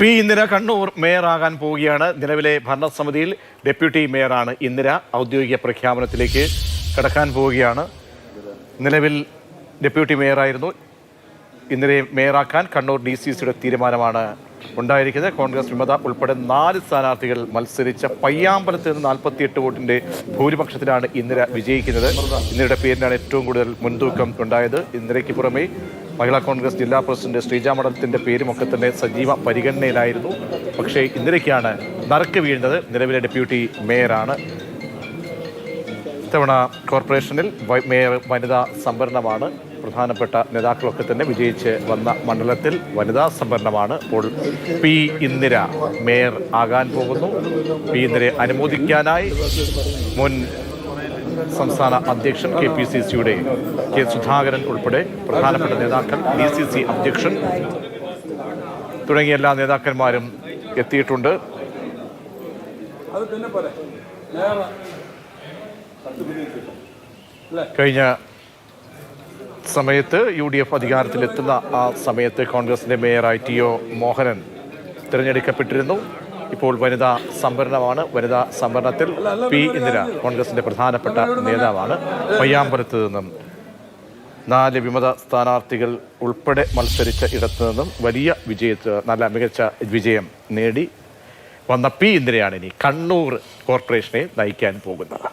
P Indira Kannur മേയറാകാൻ പോവുകയാണ്. നിലവിലെ ഭരണസമിതിയിൽ deputy മേയറാണ് Indira. ഔദ്യോഗിക പ്രഖ്യാപനത്തിലേക്ക് കടക്കാൻ പോവുകയാണ്. നിലവിൽ ഡെപ്യൂട്ടി മേയറായിരുന്നു. ഇന്ദിരയെ മേയറാക്കാൻ കണ്ണൂർ DCCയുടെ തീരുമാനമാണ് ഉണ്ടായിരിക്കുന്നത്. കോൺഗ്രസ് വിമത ഉൾപ്പെടെ 4 സ്ഥാനാർത്ഥികൾ മത്സരിച്ച പയ്യാമ്പലത്ത് നിന്ന് 48 വോട്ടിന്റെ ഭൂരിപക്ഷത്തിലാണ് ഇന്ദിര വിജയിക്കുന്നത്. ഇന്ദിരയുടെ പേരിനാണ് ഏറ്റവും കൂടുതൽ മുൻതൂക്കം ഉണ്ടായത്. ഇന്ദിരയ്ക്ക് പുറമെ മഹിളാ കോൺഗ്രസ് ജില്ലാ പ്രസിഡന്റ് ശ്രീജ മണ്ഡലത്തിന്റെ പേരുമൊക്കെ തന്നെ സജീവ പരിഗണനയിലായിരുന്നു. പക്ഷേ ഇന്ദിരയ്ക്കാണ് നറുക്ക് വീഴുന്നത്. നിലവിലെ ഡെപ്യൂട്ടി മേയറാണ്. ഇത്തവണ കോർപ്പറേഷനിൽ മേയർ വനിതാ സംവരണമാണ്. പ്രധാനപ്പെട്ട നേതാക്കളൊക്കെ തന്നെ വിജയിച്ച് വന്ന മണ്ഡലത്തിൽ വനിതാ സംവരണമാണ്. ഇപ്പോൾ പി ഇന്ദിര മേയർ ആകാൻ പോകുന്നു. പി ഇന്ദിരയെ അനുമോദിക്കാനായി മുൻ സംസ്ഥാന അധ്യക്ഷൻ KPCCയുടെ കെ സുധാകരൻ ഉൾപ്പെടെ പ്രധാനപ്പെട്ട നേതാക്കൾ, DCC അധ്യക്ഷൻ തുടങ്ങിയ എല്ലാ നേതാക്കന്മാരും എത്തിയിട്ടുണ്ട്. കഴിഞ്ഞ സമയത്ത് UDF അധികാരത്തിലെത്തുന്ന ആ സമയത്ത് കോൺഗ്രസിന്റെ മേയറായി TO മോഹനൻ തിരഞ്ഞെടുക്കപ്പെട്ടിരുന്നു. ഇപ്പോൾ വനിതാ സംവരണമാണ്. വനിതാ സംവരണത്തിൽ പി ഇന്ദിര കോൺഗ്രസിന്റെ പ്രധാനപ്പെട്ട നേതാവാണ്. പയ്യാമ്പലത്ത് നിന്നും 4 വിമത സ്ഥാനാർത്ഥികൾ ഉൾപ്പെടെ മത്സരിച്ച ഇടത്തു നിന്നും നല്ല മികച്ച വിജയം നേടി വന്ന പി ഇന്ദിരയാണ് ഇനി കണ്ണൂർ കോർപ്പറേഷനെ നയിക്കാൻ പോകുന്നത്.